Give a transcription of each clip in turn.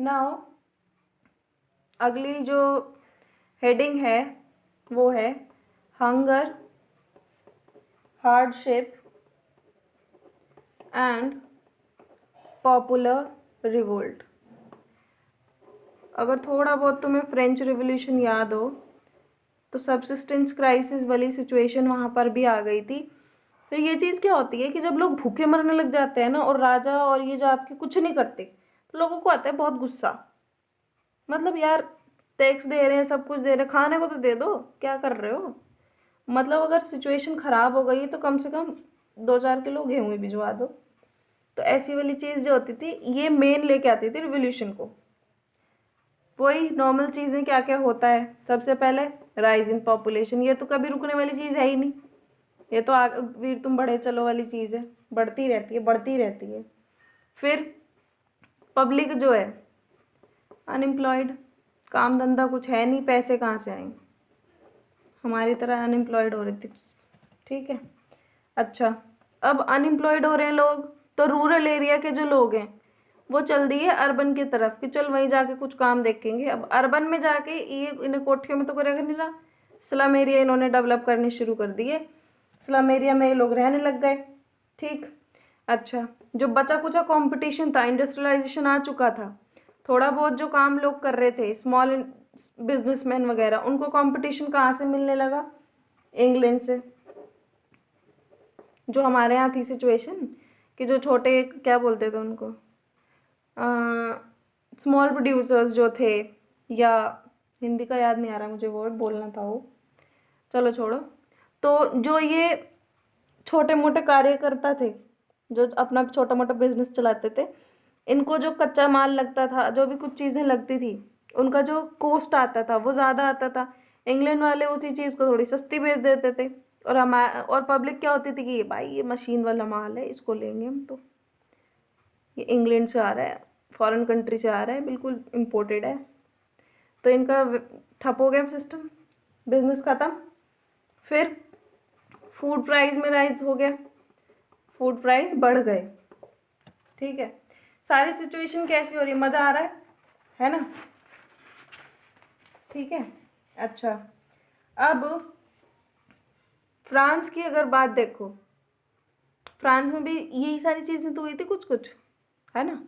Now अगली जो heading है वो है hunger, hardship and popular revolt. अगर थोड़ा बहुत तुम्हें फ्रेंच रिवॉल्यूशन याद हो तो सबसिस्टेंस क्राइसिस वाली सिचुएशन वहाँ पर भी आ गई थी। तो ये चीज़ क्या होती है कि जब लोग भूखे मरने लग जाते हैं ना और राजा और ये जो आपके कुछ नहीं करते तो लोगों को आता है बहुत गुस्सा। मतलब यार टैक्स दे रहे हैं, सब कुछ दे रहे हैं, खाने को तो दे दो, क्या कर रहे हो। मतलब अगर सिचुएशन ख़राब हो गई तो कम से कम 2-4 किलो गेहूँ भिजवा दो। तो ऐसी वाली चीज़ जो होती थी ये मेन लेके आती थी रिवोल्यूशन को। वही नॉर्मल चीज़ें क्या क्या होता है, सबसे पहले राइज इन पॉपुलेशन, ये तो कभी रुकने वाली चीज़ है ही नहीं, ये तो वीर तुम बढ़े चलो वाली चीज़ है, बढ़ती रहती है बढ़ती रहती है। फिर पब्लिक जो है अनएम्प्लॉयड, काम धंधा कुछ है नहीं, पैसे कहाँ से आएंगे, हमारी तरह अनएम्प्लॉयड हो रही थी। ठीक है, अच्छा अब अनएम्प्लॉयड हो रहे हैं लोग तो रूरल एरिया के जो लोग हैं वो चल दिए अर्बन की तरफ कि चल वहीं जाके कुछ काम देखेंगे। अब अर्बन में जाके ये इन्हें कोठियों में तो कोई रह नहीं रहा, स्लम एरिया इन्होंने डेवलप करने शुरू कर दिए, स्लम एरिया में ये लोग रहने लग गए। ठीक, अच्छा जो बचा कुचा कंपटीशन था, इंडस्ट्रियलाइजेशन आ चुका था, थोड़ा बहुत जो काम लोग कर रहे थे स्मॉल बिजनेसमैन वगैरह, उनको कंपटीशन कहाँ से मिलने लगा, इंग्लैंड से। जो हमारे यहाँ थी सिचुएशन कि जो छोटे क्या बोलते थे उनको, स्मॉल प्रोड्यूसर्स जो थे, या हिंदी का याद नहीं आ रहा मुझे, वर्ड बोलना था वो, चलो छोड़ो। तो जो ये छोटे मोटे कार्यकर्ता थे जो अपना छोटा मोटा बिजनेस चलाते थे, इनको जो कच्चा माल लगता था, जो भी कुछ चीज़ें लगती थी, उनका जो कॉस्ट आता था वो ज़्यादा आता था। इंग्लैंड वाले उसी चीज़ को थोड़ी सस्ती बेच देते थे, और पब्लिक क्या होती थी कि ये भाई ये मशीन वाला माल है, इसको लेंगे हम, तो ये इंग्लैंड से आ रहा है, फॉरेन कंट्री से आ रहा है, बिल्कुल इम्पोर्टेड है। तो इनका ठप हो गया सिस्टम, बिजनेस ख़त्म। फिर फूड प्राइस में राइज हो गया, फूड प्राइस बढ़ गए। ठीक है, सारी सिचुएशन कैसी हो रही है, मज़ा आ रहा है ना। ठीक है, अच्छा अब फ्रांस की अगर बात देखो, फ्रांस में भी यही सारी चीज़ें तो हुई थी कुछ कुछ, है ना।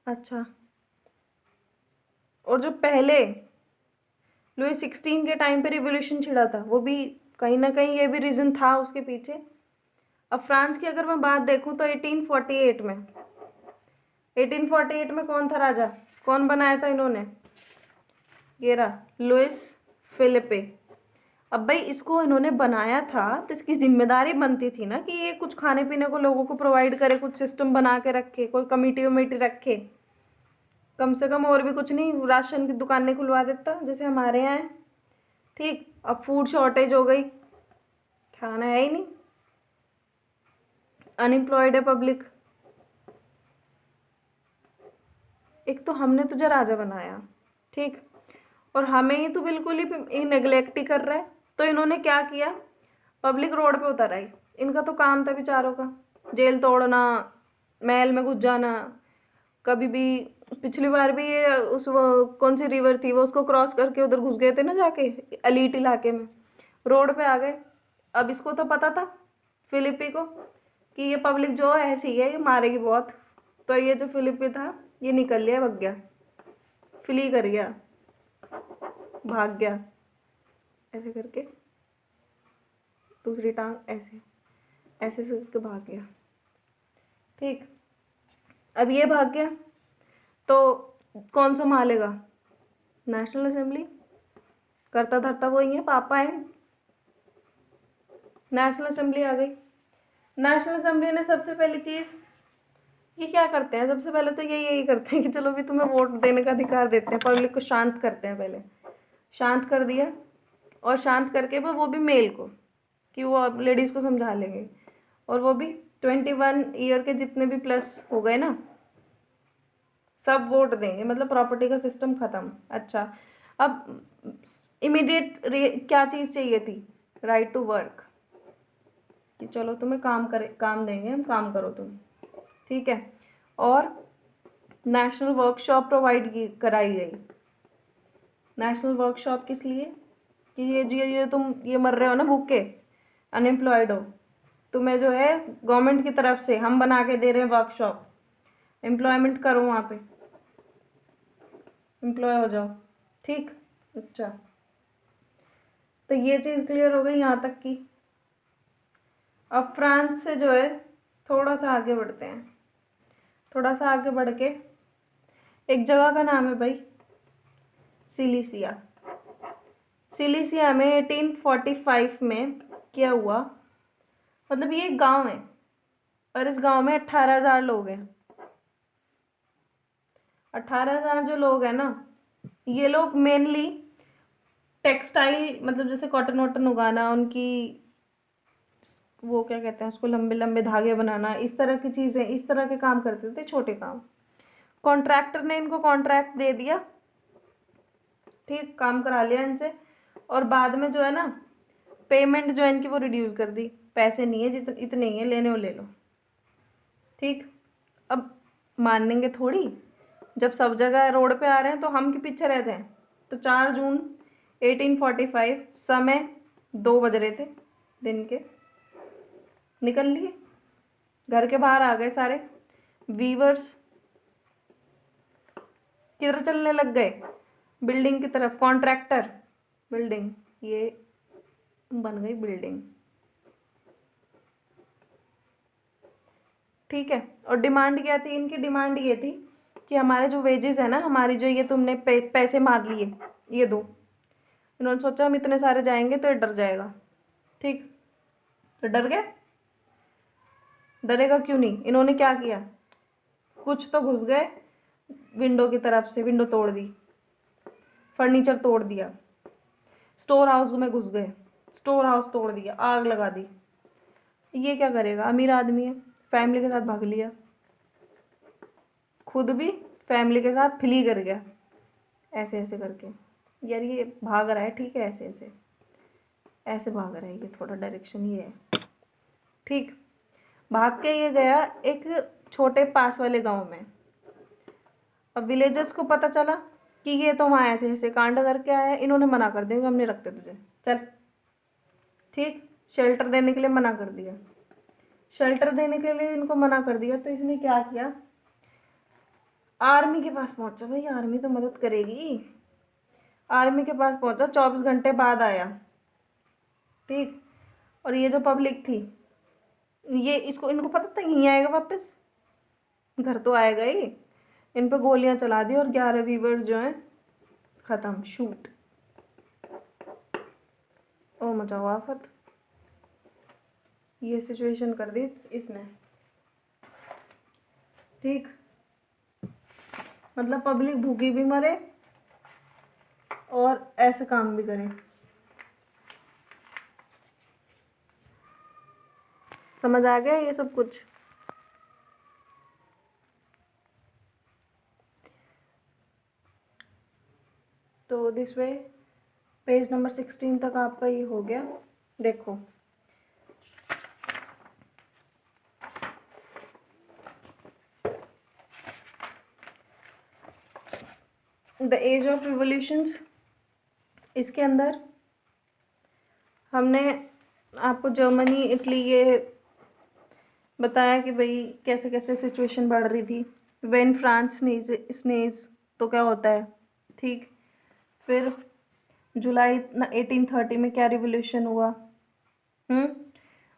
अच्छा, और जो पहले लुई 16 के टाइम पे रिवोल्यूशन छिड़ा था, वो भी कहीं ना कहीं ये भी रीज़न था उसके पीछे। अब फ्रांस की अगर मैं बात देखूं तो 1848 में कौन था राजा, कौन बनाया था इन्होंने, ये रहा लुइस फिलिपे। अब भाई इसको इन्होंने बनाया था तो इसकी जिम्मेदारी बनती थी ना कि ये कुछ खाने पीने को लोगों को प्रोवाइड करे, कुछ सिस्टम बना के रखे, कोई कमेटी वमेटी रखे, कम से कम और भी कुछ नहीं, राशन की दुकानें खुलवा देता जैसे हमारे यहाँ है। ठीक, अब फूड शॉर्टेज हो गई, खाना है ही नहीं, अनएम्प्लॉयड है पब्लिक। एक तो हमने तुझे राजा बनाया, ठीक, और हमें ही तो बिल्कुल ही नेग्लेक्ट ही कर रहा है। तो इन्होंने क्या किया, पब्लिक रोड पे उतर आई, इनका तो काम था बेचारों का, जेल तोड़ना, महल में घुस जाना, कभी भी। पिछली बार भी ये उस वो कौन सी रिवर थी वो, उसको क्रॉस करके उधर घुस गए थे ना जाके अलीट इलाके में, रोड पे आ गए। अब इसको तो पता था फिलिपी को कि ये पब्लिक जो है ऐसी है, ये मारेगी बहुत। तो ये जो फिलिपी था ये निकल लिया, भाग गया, फ्ली कर गया, भाग गया, ऐसे करके दूसरी टांग ऐसे ऐसे से करके भाग गया। ठीक, अब ये भाग गया तो कौन संभालेगा, नेशनल असेंबली, करता धरता वही है, पापा है। नेशनल असेंबली आ गई, नेशनल असेंबली ने सबसे पहली चीज़ ये क्या करते हैं, सबसे पहले तो यही करते हैं कि चलो भी तुम्हें वोट देने का अधिकार देते हैं, पब्लिक को शांत करते हैं। पहले शांत कर दिया, और शांत करके वो भी मेल को, कि वो अब लेडीज़ को समझा लेंगे, और वो भी 21 ईयर के जितने भी प्लस हो गए ना सब वोट देंगे, मतलब प्रॉपर्टी का सिस्टम ख़त्म। अच्छा, अब इमीडिएट क्या चीज़ चाहिए थी, राइट टू वर्क, कि चलो तुम्हें काम देंगे हम, काम करो तुम। ठीक है, और नेशनल वर्कशॉप प्रोवाइड कराई गई। नेशनल वर्कशॉप किस लिए? कि ये तुम ये मर रहे हो ना भूखे, अनएम्प्लॉयड हो, तुम्हें जो है गवर्नमेंट की तरफ से हम बना के दे रहे हैं वर्कशॉप, एम्प्लॉयमेंट करो वहाँ पे, एम्प्लॉय हो जाओ। ठीक, अच्छा, तो ये चीज़ क्लियर हो गई यहाँ तक की। अब फ्रांस से जो है थोड़ा सा आगे बढ़ते हैं। थोड़ा सा आगे बढ़ के एक जगह का नाम है भाई सिलिसिया। सिलिसिया में 1845 में क्या हुआ, मतलब ये एक गांव है और इस गांव में 18,000 लोग हैं। 18,000 जो लोग हैं ना, ये लोग मेनली टेक्सटाइल, मतलब जैसे कॉटन वॉटन उगाना, उनकी वो क्या कहते हैं उसको, लंबे लंबे धागे बनाना, इस तरह की चीज़ें, इस तरह के काम करते थे, छोटे काम। कॉन्ट्रैक्टर ने इनको कॉन्ट्रैक्ट दे दिया, ठीक, काम करा लिया इनसे, और बाद में जो है ना पेमेंट जो है इनकी वो रिड्यूस कर दी, पैसे नहीं है जितने इतने ही है, लेने हो ले लो। ठीक, अब मानेंगे थोड़ी, जब सब जगह रोड पे आ रहे हैं तो हम के पीछे रहते हैं। तो 4 जून 1845 समय 2 बज रहे थे दिन के, निकल लिए, घर के बाहर आ गए सारे वीवर्स, किधर चलने लग गए, बिल्डिंग की तरफ। कॉन्ट्रैक्टर, बिल्डिंग, ये बन गई बिल्डिंग, ठीक है। और डिमांड क्या थी इनकी? डिमांड ये थी कि हमारे जो वेजेस है ना, हमारी जो ये तुमने पैसे मार लिए, ये दो। इन्होंने सोचा हम इतने सारे जाएंगे तो ये डर जाएगा, ठीक, तो डर गए। डरेगा क्यों नहीं? इन्होंने क्या किया, कुछ तो घुस गए विंडो की तरफ से, विंडो तोड़ दी, फर्नीचर तोड़ दिया, स्टोर हाउस में घुस गए, स्टोर हाउस तोड़ दिया, आग लगा दी। ये क्या करेगा, अमीर आदमी है, फैमिली के साथ भाग लिया, खुद भी फैमिली के साथ फ्ली कर गया, ऐसे ऐसे करके। यार ये भाग रहा है, ठीक है, ऐसे ऐसे ऐसे भाग रहा है, ये थोड़ा डायरेक्शन ये है, ठीक। भाग के ये गया एक छोटे पास वाले गांव में। अब विलेजर्स को पता चला कि ये तो वहाँ ऐसे ऐसे कांड करके आया है, इन्होंने मना कर दिया कि हम नहीं रखते तुझे, चल, ठीक, शेल्टर देने के लिए मना कर दिया। शेल्टर देने के लिए इनको मना कर दिया, तो इसने क्या किया, आर्मी के पास पहुंचा, भाई आर्मी तो मदद करेगी। आर्मी के पास पहुंचा, 24 घंटे बाद आया, ठीक। और ये जो पब्लिक थी, ये इसको, इनको पता था यहीं आएगा वापस, घर तो आएगा ही। इन पे गोलियां चला दी और 11 वीवर्स जो हैं खत्म, शूट। ओ मचाओ आफत, ये सिचुएशन कर दी इसने, ठीक। मतलब पब्लिक भूखी भी मरे और ऐसे काम भी करें। समझ आ गया ये सब कुछ? तो दिस वे पेज नंबर 16 तक आपका ये हो गया। देखो, द एज ऑफ रिवोल्यूशंस, इसके अंदर हमने आपको जर्मनी, इटली, ये बताया कि भाई कैसे कैसे सिचुएशन बढ़ रही थी। व्हेन फ्रांस स्नेज, तो क्या होता है, ठीक। फिर जुलाई 1830 में क्या रिवोल्यूशन हुआ,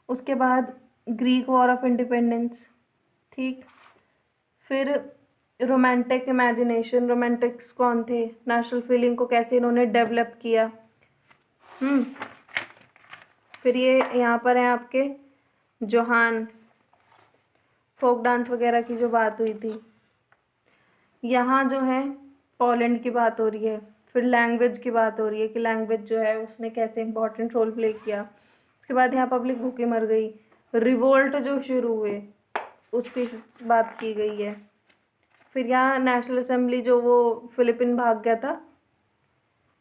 उसके बाद ग्रीक वॉर ऑफ इंडिपेंडेंस, ठीक। फिर रोमांटिक इमेजिनेशन, रोमांटिक्स कौन थे, नेशनल फीलिंग को कैसे इन्होंने डेवलप किया। फिर ये यहाँ पर है आपके जोहान, फोक डांस वगैरह की जो बात हुई थी। यहाँ जो है पोलैंड की बात हो रही है। फिर लैंग्वेज की बात हो रही है कि लैंग्वेज जो है उसने कैसे इंपॉर्टेंट रोल प्ले किया। उसके बाद यहाँ पब्लिक भूखी मर गई, रिवोल्ट जो शुरू हुए उसकी बात की गई है। फिर यहाँ नेशनल असेंबली, जो वो फिलिपिन भाग गया था,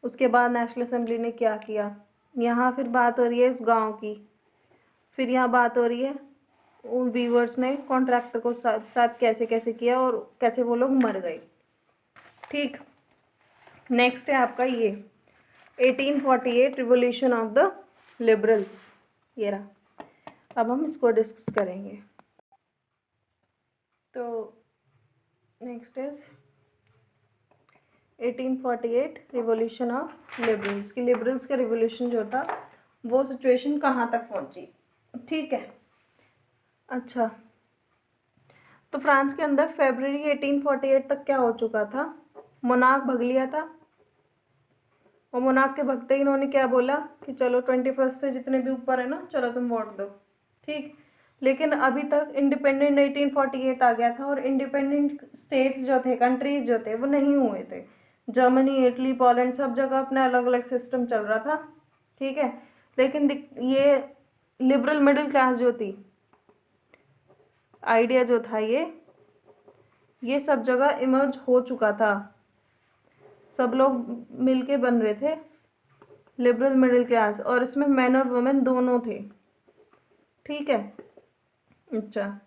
उसके बाद नेशनल असेंबली ने क्या किया। यहाँ फिर बात हो रही है इस गांव की। फिर यहाँ बात हो रही है उन वीवर्स ने कॉन्ट्रैक्टर को साथ साथ कैसे कैसे किया और कैसे वो लोग मर गए। ठीक, नेक्स्ट है आपका ये 1848 रिवोल्यूशन ऑफ द लिबरल्स। ये रहा, अब हम इसको डिस्कस करेंगे। तो next is 1848 revolution of liberals की लिबरल्स का रिवोल्यूशन जो था वो सिचुएशन कहाँ तक पहुँची। ठीक है, अच्छा, तो फ्रांस के अंदर फरवरी 1848 तक क्या हो चुका था, मोनार्क भग लिया था। और मोनार्क के भगते ही इन्होंने क्या बोला कि चलो 21 से जितने भी ऊपर है ना, चलो तुम वोट दो। ठीक, लेकिन अभी तक इंडिपेंडेंट 1848 आ गया था और इंडिपेंडेंट स्टेट्स जो थे, कंट्रीज जो थे, वो नहीं हुए थे। जर्मनी, इटली, पोलैंड, सब जगह अपना अलग अलग सिस्टम चल रहा था। ठीक है, लेकिन ये लिबरल मिडिल क्लास जो थी, आइडिया जो था ये सब जगह इमर्ज हो चुका था। सब लोग मिलके बन रहे थे लिबरल मिडिल क्लास, और इसमें मैन और वुमेन दोनों थे। ठीक है, अच्छा,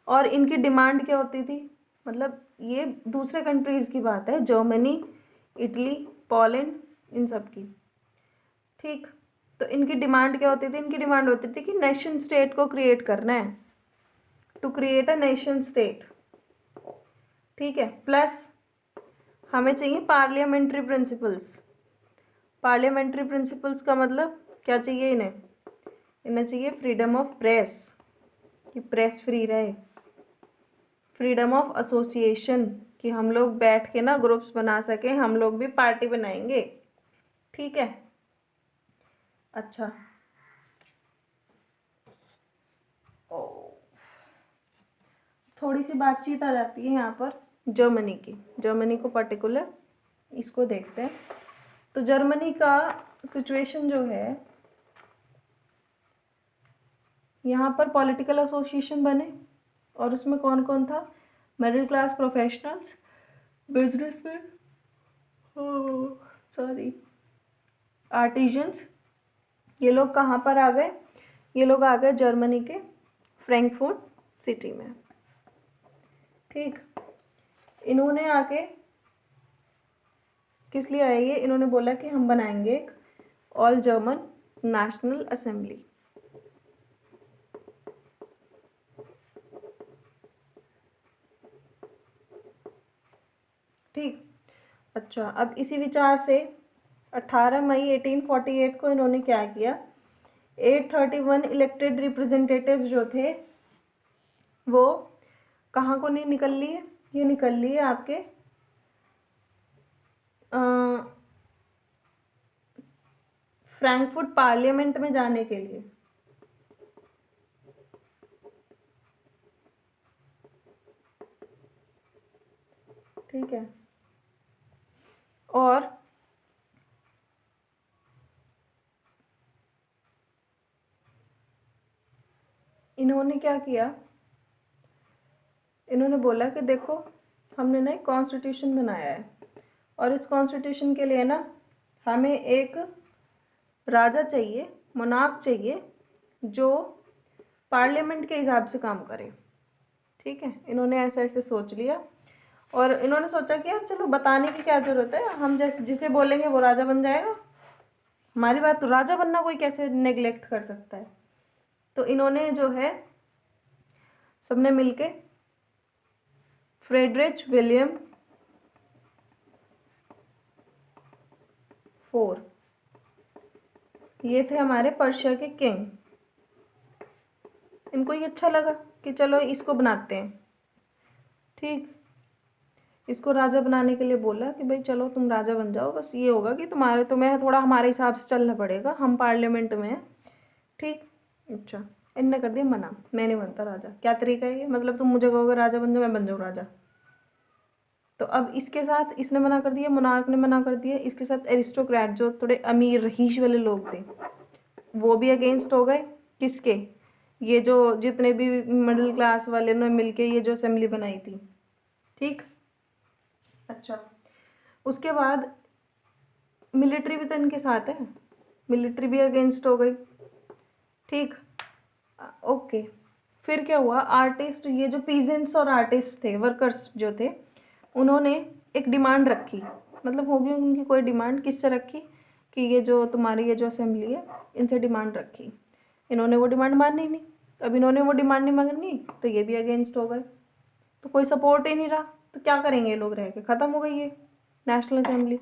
और इनकी डिमांड क्या होती थी, मतलब ये दूसरे कंट्रीज़ की बात है, जर्मनी, इटली, पोलैंड, इन सब की। ठीक, तो इनकी डिमांड क्या होती थी, इनकी डिमांड होती थी कि नेशन स्टेट को क्रिएट करना है, to create a nation state. ठीक है, प्लस हमें चाहिए पार्लियामेंट्री प्रिंसिपल्स। पार्लियामेंट्री प्रिंसिपल्स का मतलब क्या चाहिए इन्हें, इन्हें चाहिए फ्रीडम ऑफ प्रेस, कि प्रेस फ्री रहे, फ्रीडम ऑफ एसोसिएशन, कि हम लोग बैठ के ना ग्रुप्स बना सकें, हम लोग भी पार्टी बनाएंगे। ठीक है, अच्छा, ओ, थोड़ी सी बातचीत आ जाती है यहाँ पर जर्मनी की, जर्मनी को पर्टिकुलर इसको देखते हैं। तो जर्मनी का सिचुएशन जो है, यहाँ पर पॉलिटिकल एसोसिएशन बने, और उसमें कौन कौन था, middle class professionals, businessman, sorry, artisans, ये लोग कहाँ पर आ गए, ये लोग आ गए जर्मनी के फ्रैंकफर्ट सिटी में। ठीक, इन्होंने आके किस लिए आए, ये इन्होंने बोला कि हम बनाएंगे एक ऑल जर्मन नेशनल असेंबली। ठीक, अच्छा, अब इसी विचार से 18 मई 1848 को इन्होंने क्या किया, 831 इलेक्टेड रिप्रेजेंटेटिव जो थे वो कहाँ को नहीं निकल लिए, ये निकल लिए आपके फ्रैंकफर्ट पार्लियामेंट में जाने के लिए। ठीक है, और इन्होंने क्या किया, इन्होंने बोला कि देखो हमने ना एक कॉन्स्टिट्यूशन बनाया है, और इस कॉन्स्टिट्यूशन के लिए ना हमें एक राजा चाहिए, मोनार्क चाहिए, जो पार्लियामेंट के हिसाब से काम करे। ठीक है, इन्होंने ऐसा ऐसे सोच लिया, और इन्होंने सोचा कि यार चलो बताने की क्या ज़रूरत है, हम जैसे जिसे बोलेंगे वो राजा बन जाएगा, हमारी बात, तो राजा बनना कोई कैसे नेग्लेक्ट कर सकता है। तो इन्होंने जो है सबने मिलके फ्रेडरिच विलियम फोर, ये थे हमारे पर्शिया के किंग, इनको ये अच्छा लगा कि चलो इसको बनाते हैं। ठीक, इसको राजा बनाने के लिए बोला कि भाई चलो तुम राजा बन जाओ, बस ये होगा कि तुम्हें थोड़ा हमारे हिसाब से चलना पड़ेगा, हम पार्लियामेंट में हैं। ठीक, अच्छा, इनने कर दिया मना, मैं नहीं बनता राजा। क्या तरीका है ये, मतलब तुम मुझे कहोगे राजा बन जाओ, मैं बन जाऊँ राजा। तो अब इसके साथ इसने मना कर दिया, मोनार्क ने मना कर दिया, इसके साथ एरिस्टोक्रेट जो थोड़े अमीर रहीश वाले लोग थे वो भी अगेंस्ट हो गए। किसके, ये जो जितने भी मिडिल क्लास वाले ने मिलके ये जो असेंबली बनाई थी। ठीक, अच्छा, उसके बाद मिलिट्री भी तो इनके साथ है, मिलिट्री भी अगेंस्ट हो गई। ठीक, ओके, फिर क्या हुआ, आर्टिस्ट, ये जो पीजेंट्स और आर्टिस्ट थे, वर्कर्स जो थे, उन्होंने एक डिमांड रखी, मतलब होगी उनकी कोई डिमांड, किससे रखी कि ये जो तुम्हारी ये जो असेंबली है इनसे डिमांड रखी, इन्होंने वो डिमांड मानी नहीं। अब इन्होंने वो डिमांड नहीं मानी तो ये भी अगेंस्ट हो गए, तो कोई सपोर्ट ही नहीं रहा, तो क्या करेंगे ये लोग रह के, ख़त्म हो गई ये नेशनल असेंबली।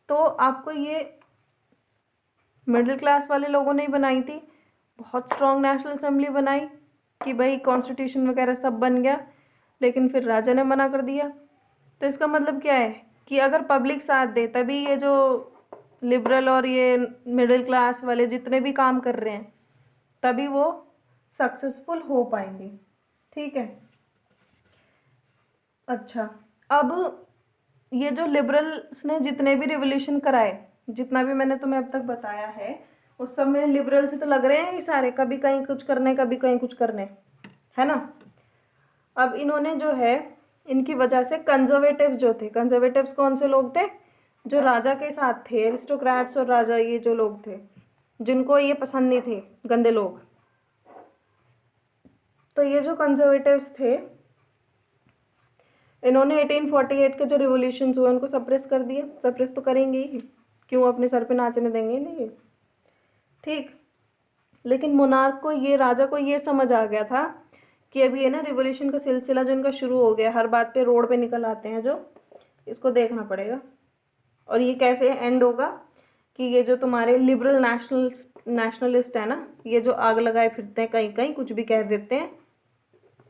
तो आपको ये मिडिल क्लास वाले लोगों ने ही बनाई थी, बहुत स्ट्रॉन्ग नेशनल असेंबली बनाई कि भाई कॉन्स्टिट्यूशन वगैरह सब बन गया, लेकिन फिर राजा ने मना कर दिया। तो इसका मतलब क्या है कि अगर पब्लिक साथ दे तभी ये जो लिबरल और ये मिडिल क्लास वाले जितने भी काम कर रहे हैं तभी वो सक्सेसफुल हो पाएंगे। ठीक है। अच्छा, अब ये जो लिबरल्स ने जितने भी रिवोल्यूशन कराए, जितना भी मैंने तुम्हें अब तक बताया है, उस सब में लिबरल से तो लग रहे हैं ये सारे, कभी कहीं कुछ करने कभी कहीं कुछ करने, है ना। अब इन्होंने जो है, इनकी वजह से कंजर्वेटिव्स जो थे, कंजर्वेटिव्स कौन से लोग थे, जो राजा के साथ थे, एरिस्टोक्रेट्स और राजा, ये जो लोग थे जिनको ये पसंद नहीं थे, गंदे लोग, तो ये जो कंजर्वेटिव्स थे इन्होंने 1848 के जो रिवोल्यूशन हुए उनको सप्रेस कर दिया। सप्रेस तो करेंगे ही, क्यों अपने सर पे नाचने देंगे नहीं। ठीक। लेकिन मोनार्क को, ये राजा को ये समझ आ गया था कि अभी है ना रिवोल्यूशन का सिलसिला जो इनका शुरू हो गया, हर बात पे रोड पे निकल आते हैं जो, इसको देखना पड़ेगा। और ये कैसे एंड होगा कि ये जो तुम्हारे लिबरल नेशनलिस्ट है ना, ये जो आग लगाए फिरते हैं, कहीं कहीं कुछ भी कह देते हैं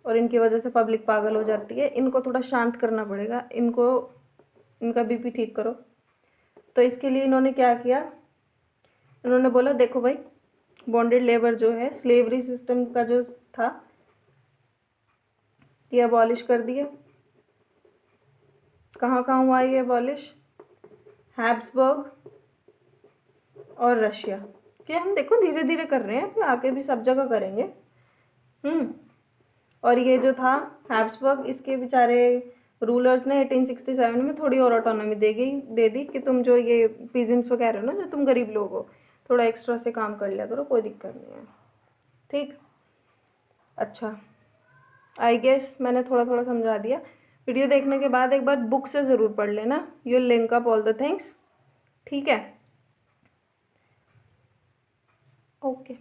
और इनकी वजह से पब्लिक पागल हो जाती है, इनको थोड़ा शांत करना पड़ेगा, इनको, इनका बीपी ठीक करो। तो इसके लिए इन्होंने क्या किया, इन्होंने बोला देखो भाई, बॉन्डेड लेबर जो है, स्लेवरी सिस्टम का जो था ये अबॉलिश कर दिया। कहाँ कहाँ हुआ ये अबॉलिश, हैब्सबर्ग और रशिया के, हम देखो धीरे धीरे कर रहे हैं, फिर आगे भी सब जगह करेंगे। और ये जो था हैब्सबर्ग, इसके बेचारे रूलर्स ने 1867 में थोड़ी और ऑटोनॉमी दे दी कि तुम जो ये पीजेंट्स वगैरह हो ना, जो तुम गरीब लोग हो, थोड़ा एक्स्ट्रा से काम कर लिया करो, कोई दिक्कत नहीं है। ठीक। अच्छा, आई गेस मैंने थोड़ा थोड़ा समझा दिया। वीडियो देखने के बाद एक बार बुक से ज़रूर पढ़ लेना, you link up all the things. ठीक है, ओके।